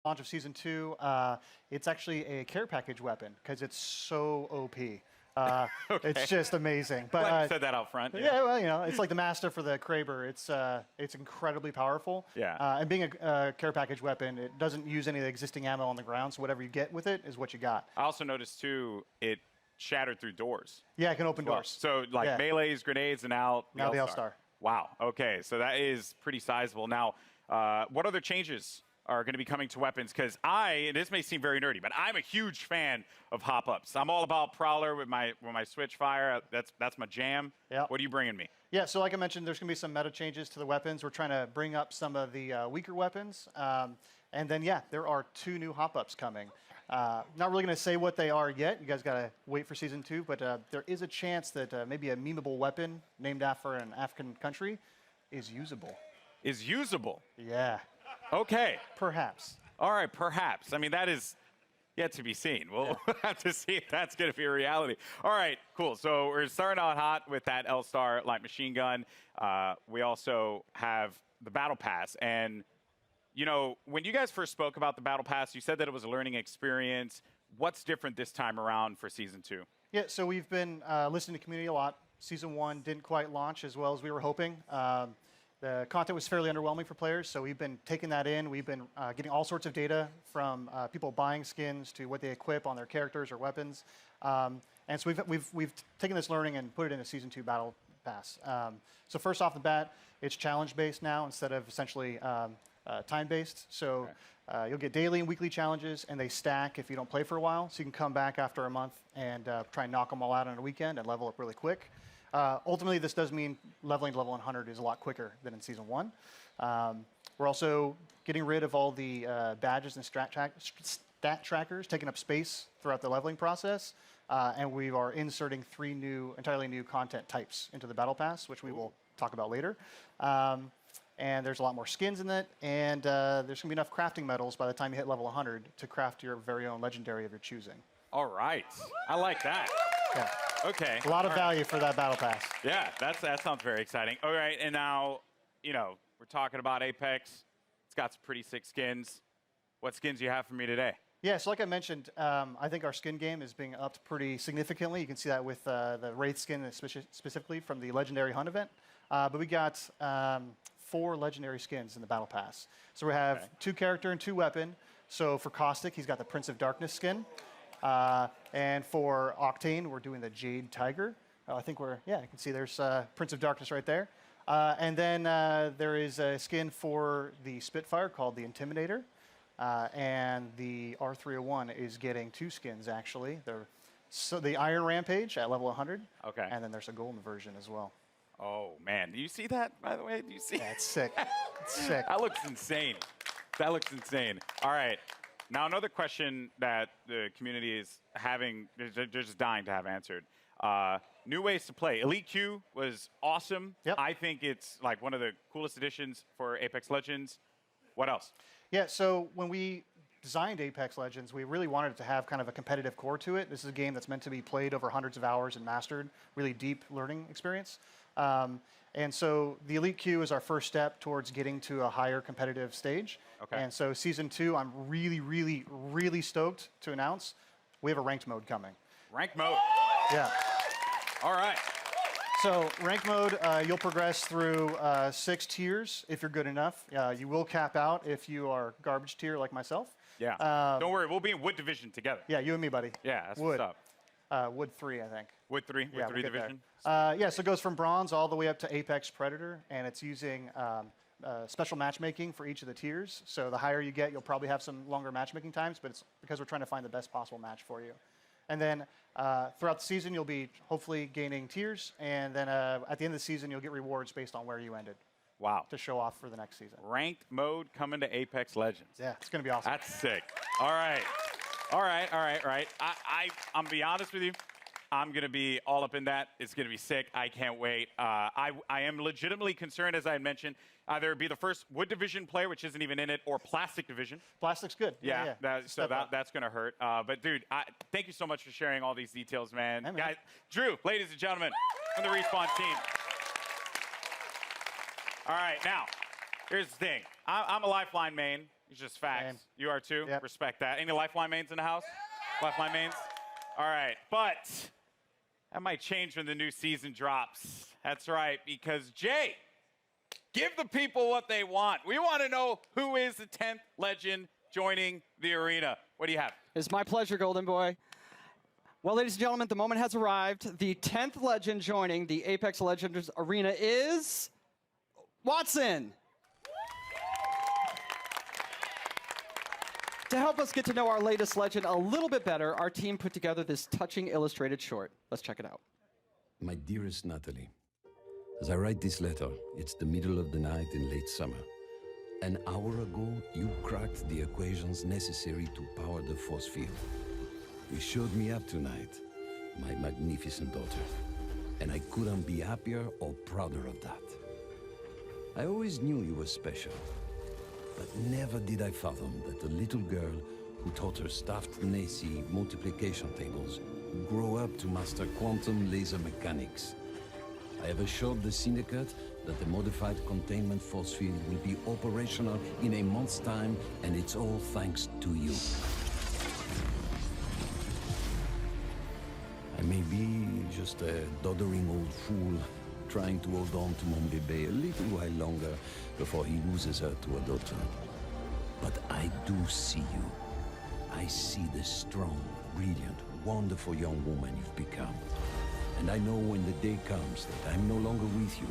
launch of Season 2, it's actually a care package weapon because it's so OP. Okay. It's just amazing. Glad you But said that out front. yeah, well, it's like the master for the Kraber. It's incredibly powerful. Yeah. And being a care package weapon, it doesn't use any of the existing ammo on the ground, so whatever you get with it is what you got. I also noticed too, it shattered through doors. Yeah, it can open Well, doors. so like Yeah. melees, grenades, and now the L-Star. Wow. Okay, so that is pretty sizable. Now, what other changes are going to be coming to weapons? Because and this may seem very nerdy, but I'm a huge fan of hop-ups. I'm all about Prowler with my switch fire. That's my jam. Yeah. What are you bringing me? Yeah, so like I mentioned, there's going to be some meta changes to the weapons. We're trying to bring up some of the weaker weapons. And then, yeah, there are 2 new hop-ups coming. Not really going to say what they are yet. You guys got to wait for Season 2. But there is a chance that maybe a memeable weapon named after an African country is usable. Is usable. Yeah, Okay. perhaps. All right, perhaps. I mean, that is yet to be seen. We'll have to see if that's going to be a reality. All right, cool. So we're starting out hot with that L-Star light machine gun. We also have the Battle Pass. And, when you guys first spoke about the Battle Pass, you said that it was a learning experience. What's different this time around for Season 2? Yeah, so we've been listening to community a lot. Season 1 didn't quite launch as well as we were hoping. The content was fairly underwhelming for players, so we've been taking that in. We've been getting all sorts of data from people buying skins to what they equip on their characters or weapons. And so we've taken this learning and put it in a Season 2 Battle Pass. So first off the bat, it's challenge-based now instead of essentially time-based. So you'll get daily and weekly challenges, and they stack if you don't play for a while. So you can come back after a month and try and knock them all out on a weekend and level up really quick. Ultimately, this does mean leveling to level 100 is a lot quicker than in Season 1. We're also getting rid of all the badges and stat trackers, taking up space throughout the leveling process. And we are inserting 3 entirely new content types into the Battle Pass, which we will talk about later. And there's a lot more skins in it, and there's going to be enough crafting metals by the time you hit level 100 to craft your very own legendary of your choosing. All right. I like that. Yeah. Okay. A lot of value for that Battle Pass. Yeah, that sounds very exciting. All right, and now, we're talking about Apex. It's got some pretty sick skins. What skins do you have for me today? Yeah, so like I mentioned, I think our skin game is being upped pretty significantly. You can see that with the Wraith skin specifically from the Legendary Hunt event. But we got 4 legendary skins in the Battle Pass. So we have 2 character and 2 weapon. So for Caustic, he's got the Prince of Darkness skin. And for Octane, we're doing the Jade Tiger. I think you can see there's Prince of Darkness right there. And then there is a skin for the Spitfire called the Intimidator. And the R301 is getting 2 skins, actually. So the Iron Rampage at level 100. Okay. And then there's a golden version as well. Oh, man. Do you see that, by the way? Do you see? Yeah, it's sick. It's sick. That looks insane. That looks insane. All right. Now, another question that the community is having, they're just dying to have answered. New ways to play. Elite Q was awesome. Yep. I think it's like one of the coolest additions for Apex Legends. What else? Yeah, so when we designed Apex Legends, we really wanted it to have kind of a competitive core to it. This is a game that's meant to be played over hundreds of hours and mastered, really deep learning experience. And so the Elite Q is our first step towards getting to a higher competitive stage. Okay. And so Season 2, I'm really, really, really stoked to announce we have a ranked mode coming. Rank mode. Yeah. All right. So rank mode, you'll progress through 6 tiers if you're good enough. You will cap out if you are garbage tier like myself. Yeah. Don't worry, we'll be in Wood Division together. Yeah, you and me, buddy. Yeah, that's Wood. what's up. Wood 3, I think. Wood 3? Wood Yeah, 3 we'll get there. Division? Yeah, so it goes from Bronze all the way up to Apex Predator, and it's using special matchmaking for each of the tiers. So the higher you get, you'll probably have some longer matchmaking times, but it's because we're trying to find the best possible match for you. And then throughout the season, you'll be hopefully gaining tiers, and then at the end of the season, you'll get rewards based on where you ended. Wow. To show off for the next season. Ranked mode coming to Apex Legends. Yeah, it's going to be awesome. That's sick. All right. All right. I'm going to be honest with you. I'm going to be all up in that. It's going to be sick. I can't wait. I am legitimately concerned, as I had mentioned, either be the first Wood Division player, which isn't even in it, or Plastic Division. Plastic's good. Yeah. That's going to hurt. But, dude, thank you so much for sharing all these details, man. Hey, man. Guys, Drew, ladies and gentlemen, from the Respawn team. All right, now, here's the thing. I'm a Lifeline main. It's just facts. Same. You are too? Yep. Respect that. Any Lifeline mains in the house? Lifeline mains? All right. But that might change when the new season drops. That's right, because Jay, give the people what they want. We want to know who is the 10th legend joining the arena. What do you have? It's my pleasure, Golden Boy. Well, ladies and gentlemen, the moment has arrived. The 10th legend joining the Apex Legends Arena is Wattson. To help us get to know our latest legend a little bit better, our team put together this touching illustrated short. Let's check it out. My dearest Natalie, as I write this letter, it's the middle of the night in late summer. An hour ago, you cracked the equations necessary to power the force field. You showed me up tonight, my magnificent daughter, and I couldn't be happier or prouder of that. I always knew you were special, but never did I fathom that the little girl who taught her staffed Nacy multiplication tables would grow up to master quantum laser mechanics. I have assured the Syndicate that the modified containment force field will be operational in a month's time, and it's all thanks to you. I may be just a doddering old fool trying to hold on to mon bébé a little while longer before he loses her to a daughter. But I do see you. I see the strong, brilliant, wonderful young woman you've become. And I know when the day comes that I'm no longer with you,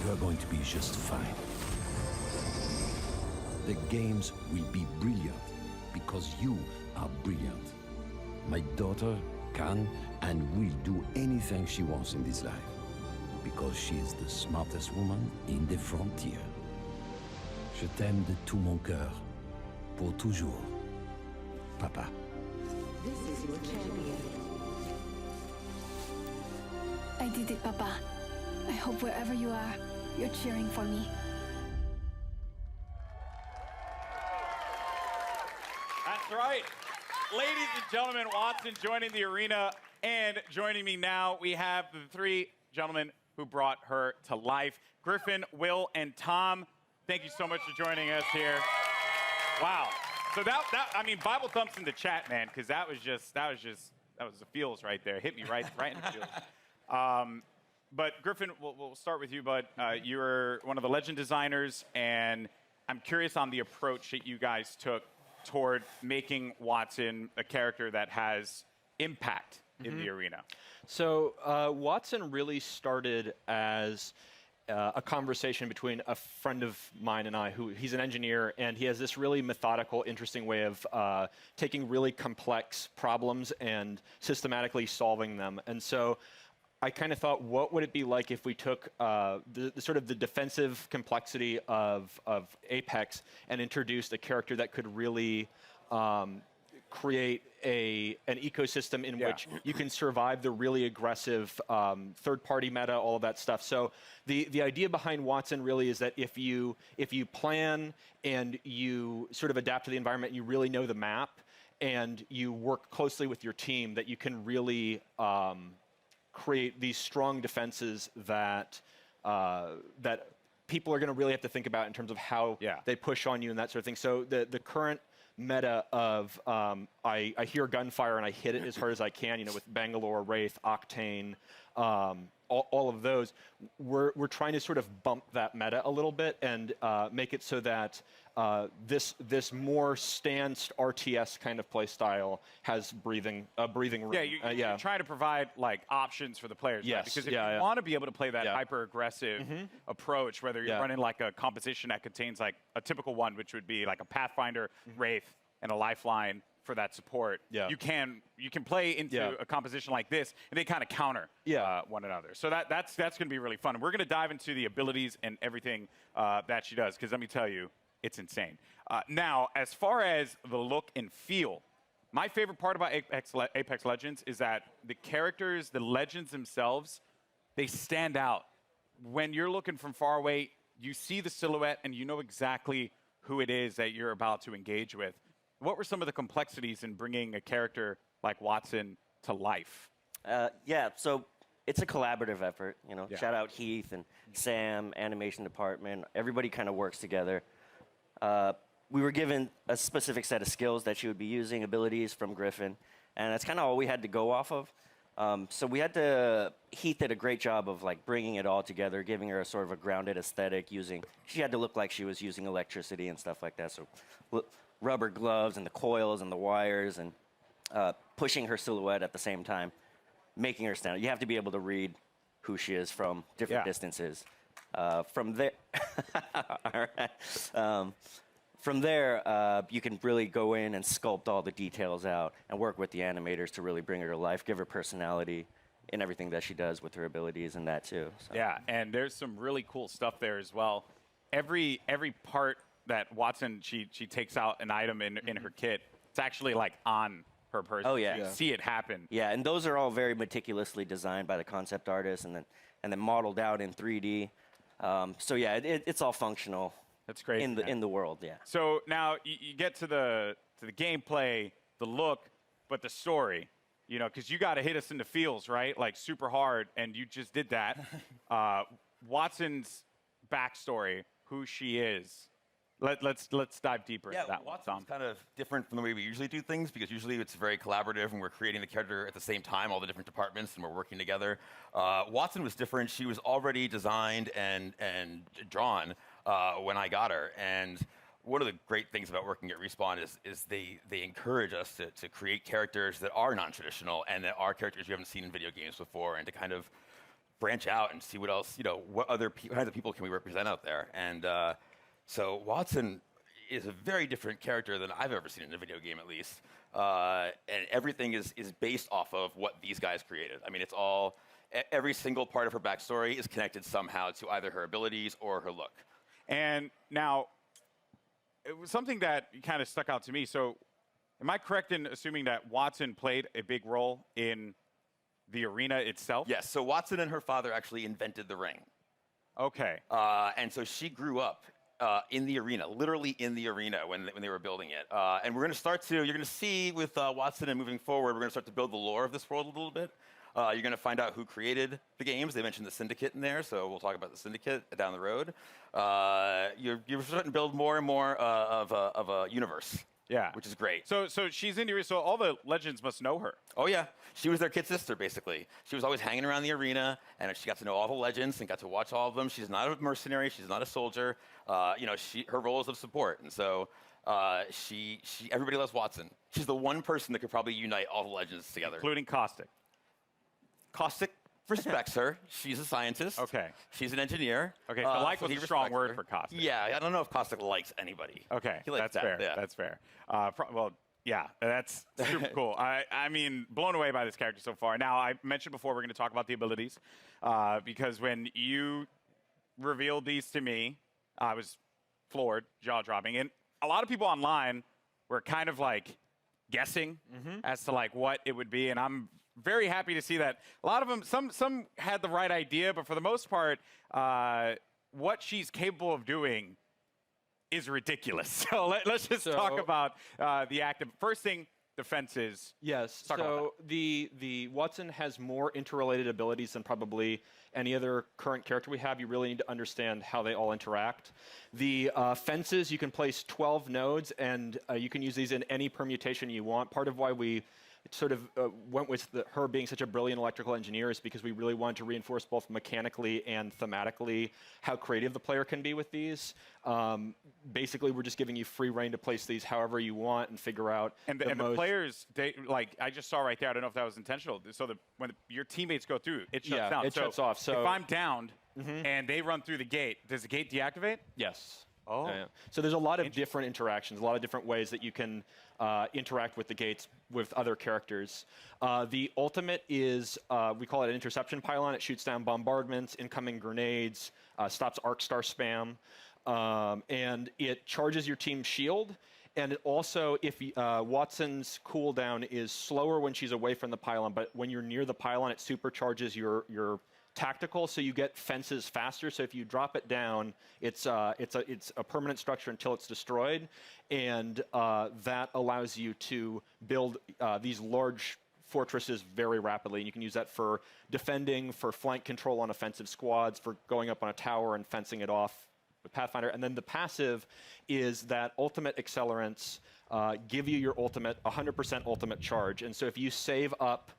you are going to be just fine. The games will be brilliant because you are brilliant. My daughter can and will do anything she wants in this life because she is the smartest woman in the frontier. Je t'aime de tout mon cœur, pour toujours, Papa. This is your champion. I did it, Papa. I hope wherever you are, you're cheering for me. That's right. Ladies and gentlemen, Wattson joining the arena. And joining me now, we have the three gentlemen who brought her to life. Griffin, Will, and Tom, thank you so much for joining us here. Wow. So I mean, Bible thumps in the chat, man, because that was the feels right there. Hit me right in the feels. But Griffin, we'll start with you, bud. You're one of the legend designers, and I'm curious on the approach that you guys took toward making Wattson a character that has impact in the arena. So Wattson really started as a conversation between a friend of mine and I, who he's an engineer, and he has this really methodical, interesting way of taking really complex problems and systematically solving them. And so I kind of thought, what would it be like if we took the sort of the defensive complexity of Apex and introduced a character that could really create an ecosystem in which you can survive the really aggressive third-party meta, all of that stuff. So the idea behind Wattson really is that if you plan and you sort of adapt to the environment, you really know the map, and you work closely with your team, that you can really create these strong defenses that that people are going to really have to think about in terms of how they push on you and that sort of thing. So the current meta of I hear gunfire and I hit it as hard as I can, with Bangalore, Wraith, Octane, all of those, we're trying to sort of bump that meta a little bit and make it so that this more stanced RTS kind of play style has breathing room. Yeah, you're trying to provide like options for the players. Yes. Right? Because if you want to be able to play that hyper aggressive approach, whether you're running like a composition that contains like a typical one, which would be like a Pathfinder, Wraith, and a Lifeline for that support, you can play into a composition like this, and they kind of counter one another. So that's going to be really fun. And we're going to dive into the abilities and everything that she does, because let me tell you, it's insane. Now, as far as the look and feel, my favorite part about Apex Legends is that the characters, the legends themselves, they stand out. When you're looking from far away, you see the silhouette and you know exactly who it is that you're about to engage with. What were some of the complexities in bringing a character like Wattson to life? So it's a collaborative effort. Shout out Heath and Sam, animation department. Everybody kind of works together. we were given a specific set of skills that she would be using, abilities from Griffin, and that's kind of all we had to go off of. So we had to. Heath did a great job of like bringing it all together, giving her a sort of a grounded aesthetic. She had to look like she was using electricity and stuff like that. So rubber gloves and the coils and the wires and pushing her silhouette at the same time, making her stand out. You have to be able to read who she is from different distances. From there, all right. From there, you can really go in and sculpt all the details out and work with the animators to really bring her to life, give her personality in everything that she does with her abilities and that too. So. Yeah, and there's some really cool stuff there as well. Every part that Watson she takes out an item in her kit, it's actually like on her person. Oh yeah. You see it happen. Yeah, and those are all very meticulously designed by the concept artist and then modeled out in 3D. So yeah, it's all functional. That's great. In the world, yeah. So now you get to the gameplay, the look, but the story, because you got to hit us in the feels, right? Like super hard, and you just did that. Watson's backstory, who she is. Let's dive deeper into that one, Tom. Watson's kind of different from the way we usually do things because usually it's very collaborative and we're creating the character at the same time, all the different departments, and we're working together. Watson was different. She was already designed and drawn when I got her. And one of the great things about working at Respawn is they encourage us to create characters that are non-traditional and that are characters you haven't seen in video games before, and to kind of branch out and see what else, what other kinds of people can we represent out there. And so Watson is a very different character than I've ever seen in a video game, at least. And everything is based off of what these guys created. I mean, it's all, every single part of her backstory is connected somehow to either her abilities or her look. And now, it was something that kind of stuck out to me. So, am I correct in assuming that Watson played a big role in the arena itself? Yes, so Watson and her father actually invented the ring. Okay. And so she grew up in the arena, literally in the arena when they were building it. And we're going to start to, you're going to see with Watson and moving forward, we're going to start to build the lore of this world a little bit. You're going to find out who created the games. They mentioned the Syndicate in there, so we'll talk about the Syndicate down the road. You're starting to build more and more of a universe. Yeah. Which is great. So she's in the arena, so all the legends must know her. Oh, yeah. She was their kid sister, basically. She was always hanging around the arena, and she got to know all the legends and got to watch all of them. She's not a mercenary. She's not a soldier. Her role is of support. And so everybody loves Watson. She's the one person that could probably unite all the legends together. Including Caustic. Caustic respects her. She's a scientist. Okay. She's an engineer. Okay, so like was he a strong respects word her. for Caustic. Yeah, I don't know if Caustic likes anybody. Okay, He likes that's that, fair. yeah. That's fair. Well, yeah, that's super cool. I mean, blown away by this character so far. Now, I mentioned before we're going to talk about the abilities because when you revealed these to me, I was floored, jaw-dropping. And a lot of people online were kind of like guessing as to like what it would be, and I'm very happy to see that a lot of them, some had the right idea, but for the most part, what she's capable of doing is ridiculous. So let's just talk about the active. First thing, defenses. Yes. Talk about So the Watson has more interrelated abilities than probably any other current character we have. You really need to understand how they all interact. The fences, you can place 12 nodes, and you can use these in any permutation you want. Part of why we sort of went with her being such a brilliant electrical engineer is because we really wanted to reinforce both mechanically and thematically how creative the player can be with these. Basically, we're just giving you free reign to place these however you want and figure out. And the players, like I just saw right there, I don't know if that was intentional. So when your teammates go through, it shuts down. It shuts off. So if I'm downed and they run through the gate, does the gate deactivate? Yes. Oh. Yeah. So there's a lot of different interactions, a lot of different ways that you can interact with the gates with other characters. The ultimate is, we call it an interception pylon. It shoots down bombardments, incoming grenades, stops arc star spam, and it charges your team's shield. And it also, if Watson's cooldown is slower when she's away from the pylon, but when you're near the pylon, it supercharges your tactical, so you get fences faster. So if you drop it down, it's a permanent structure until it's destroyed, and that allows you to build these large fortresses very rapidly. And you can use that for defending, for flank control on offensive squads, for going up on a tower and fencing it off. with Pathfinder. And then the passive is that ultimate accelerants give you your ultimate, 100% ultimate charge. And so if you save up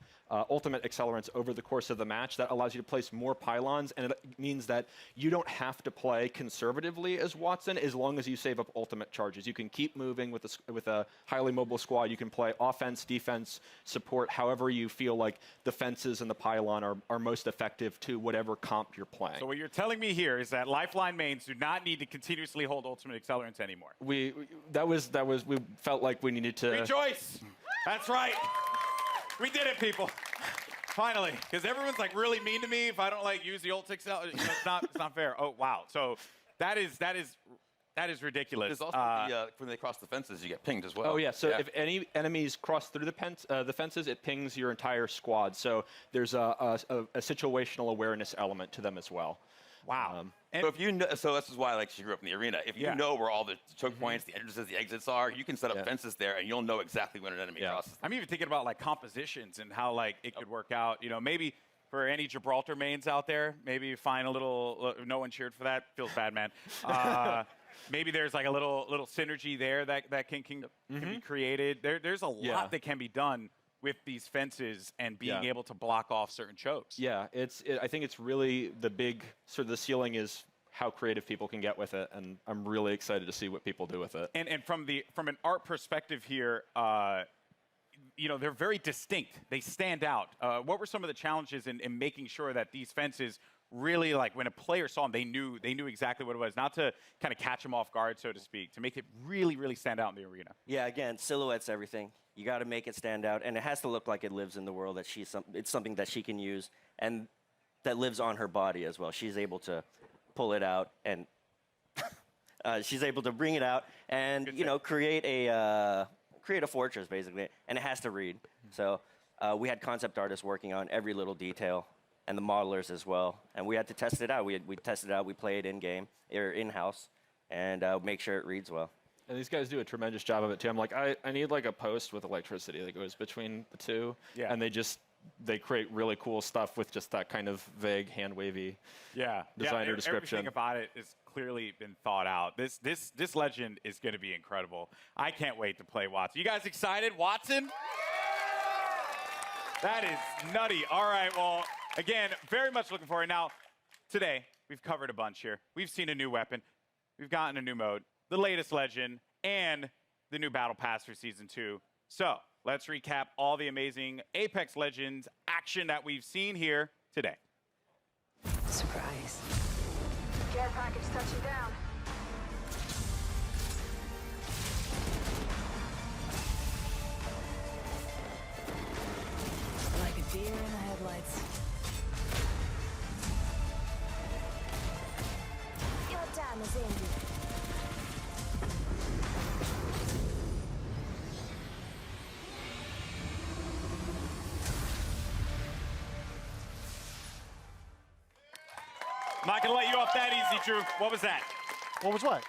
ultimate accelerants over the course of the match, that allows you to place more pylons, and it means that you don't have to play conservatively as Watson as long as you save up ultimate charges. You can keep moving with a highly mobile squad. You can play offense, defense, support, however you feel like the fences and the pylon are most effective to whatever comp you're playing. So what you're telling me here is that Lifeline mains do not need to continuously hold ultimate accelerants anymore. We felt like we needed to Rejoice! That's right. We did it, people. Finally, because everyone's like really mean to me if I don't like use the ult accelerant. It's not fair. Oh wow. So that is ridiculous. There's also when they cross the fences, you get pinged as well. Oh yeah. So if any enemies cross through the fences, it pings your entire squad. So there's a situational awareness element to them as well. Wow. So if you know, so this is why like she grew up in the arena. If you know where all the choke points, the entrances, the exits are, you can set up fences there, and you'll know exactly when an enemy crosses. I'm even thinking about like compositions and how like it could work out. You know, maybe for any Gibraltar mains out there, maybe you find a little. No one cheered for that. Feels bad, man. Maybe there's like a little synergy there that can be created. There's a lot that can be done with these fences and being able to block off certain chokes. Yeah, I think it's really the big sort of the ceiling is how creative people can get with it, and I'm really excited to see what people do with it. And from an art perspective here, you know, they're very distinct. They stand out. What were some of the challenges in making sure that these fences really, like when a player saw them, they knew exactly what it was, not to kind of catch them off guard, so to speak, to make it really, really stand out in the arena? Yeah, again, silhouette's everything. You got to make it stand out, and it has to look like it lives in the world, that it's something that she can use, and that lives on her body as well. She's able to pull it out, and she's able to bring it out, and create a fortress basically, and it has to read. So we had concept artists working on every little detail, and the modelers as well, and we had to test it out. We tested it out. We play it in game or in house, and make sure it reads well. And these guys do a tremendous job of it too. I'm like, I need like a post with electricity that goes between the two. Yeah. And they create really cool stuff with just that kind of vague, hand wavy designer description. Everything about it has clearly been thought out. This legend is going to be incredible. I can't wait to play Watson. You guys excited? Watson? That is nutty. All right, well, again, very much looking forward. Now, today, we've covered a bunch here. We've seen a new weapon. We've gotten a new mode, the latest legend, and the new Battle Pass for Season 2. So, let's recap all the amazing Apex Legends action that we've seen here today. Surprise. Care package touching down. Like a deer in the headlights. Your time is ended. I'm not going to let you off that easy, Drew. What was that? What was what?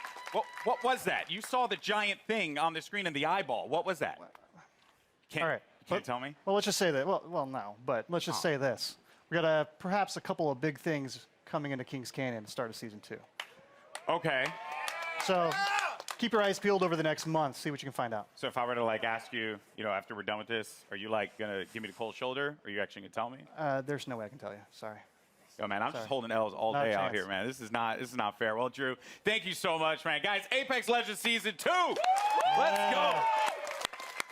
What was that? You saw the giant thing on the screen in the eyeball. What was that? All right. You can't tell me? Well, let's just say that. Well, no, but let's just say this. We got perhaps a couple of big things coming into Kings Canyon at the start of Season 2. Okay. So keep your eyes peeled over the next month. See what you can find out. So if I were to like ask you, after we're done with this, are you like gonna give me the cold shoulder? Or are you actually gonna tell me? There's no way I can tell you. Sorry. Yo, man, I'm just holding L's all Not a day out chance. here, man. This is not fair. Well, Drew, thank you so much, man. Guys, Apex Legends Season 2. Let's go.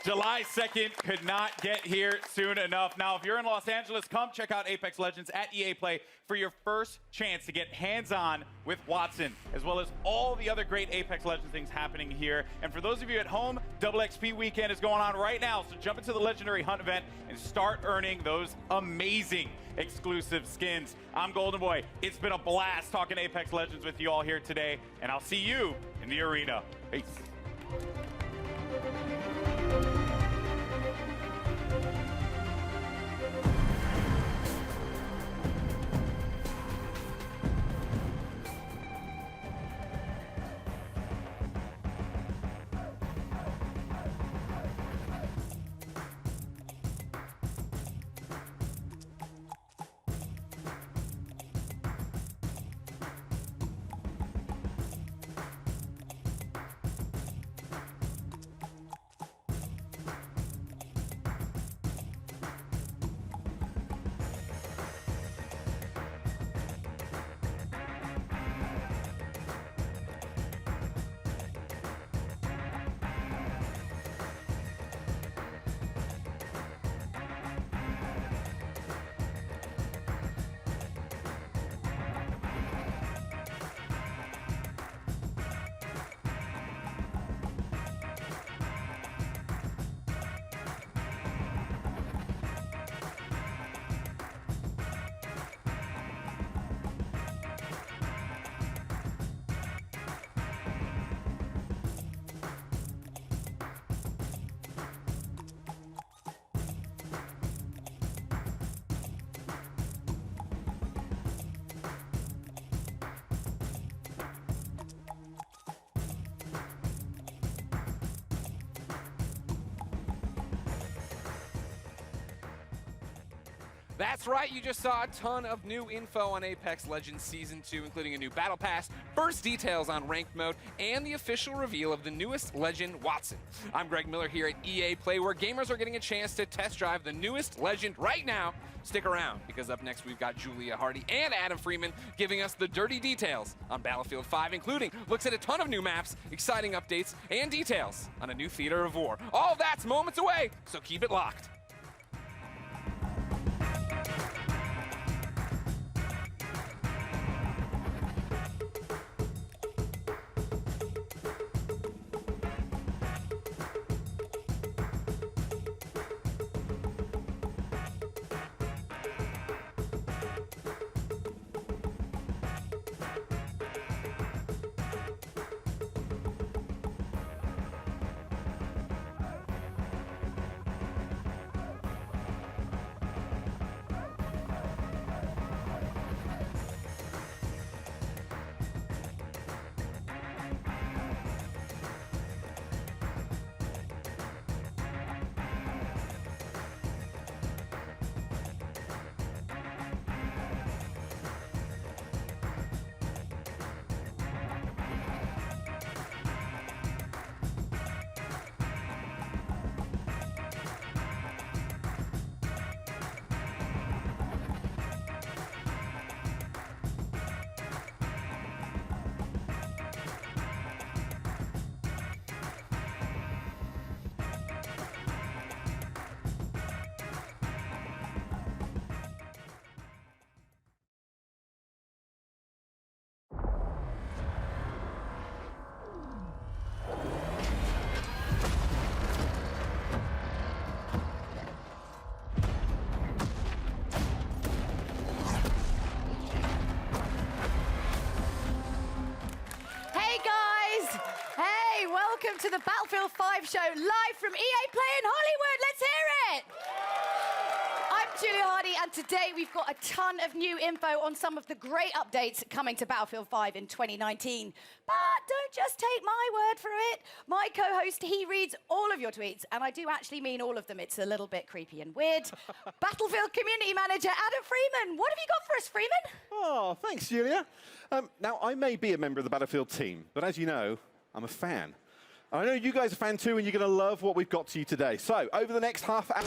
July 2nd could not get here soon enough. Now, if you're in Los Angeles, come check out Apex Legends at EA Play for your first chance to get hands-on with Watson, as well as all the other great Apex Legends things happening here. And for those of you at home, Double XP Weekend is going on right now, so jump into the Legendary Hunt event and start earning those amazing exclusive skins. I'm Golden Boy. It's been a blast talking Apex Legends with you all here today, and I'll see you in the arena. Peace. That's right, you just saw a ton of new info on Apex Legends Season 2, including a new battle pass, first details on ranked mode, and the official reveal of the newest legend, Wattson. I'm Greg Miller here at EA Play, where gamers are getting a chance to test drive the newest legend right now. Stick around, because up next we've got Julia Hardy and Adam Freeman giving us the dirty details on Battlefield 5, including looks at a ton of new maps, exciting updates, and details on a new theater of war. All that's moments away, so keep it locked. Welcome to the Battlefield 5 show, live from EA Play in Hollywood. Let's hear it! I'm Julia Hardy, and today we've got a ton of new info on some of the great updates coming to Battlefield 5 in 2019. But don't just take my word for it. My co-host, he reads all of your tweets, and I do actually mean all of them. It's a little bit creepy and weird. Battlefield Community Manager Adam Freeman. What have you got for us, Freeman? Oh, thanks, Julia. Now, I may be a member of the Battlefield team, but as you know, I'm a fan. I know you guys are a fan too, and you're going to love what we've got to you today. So, over the next half hour...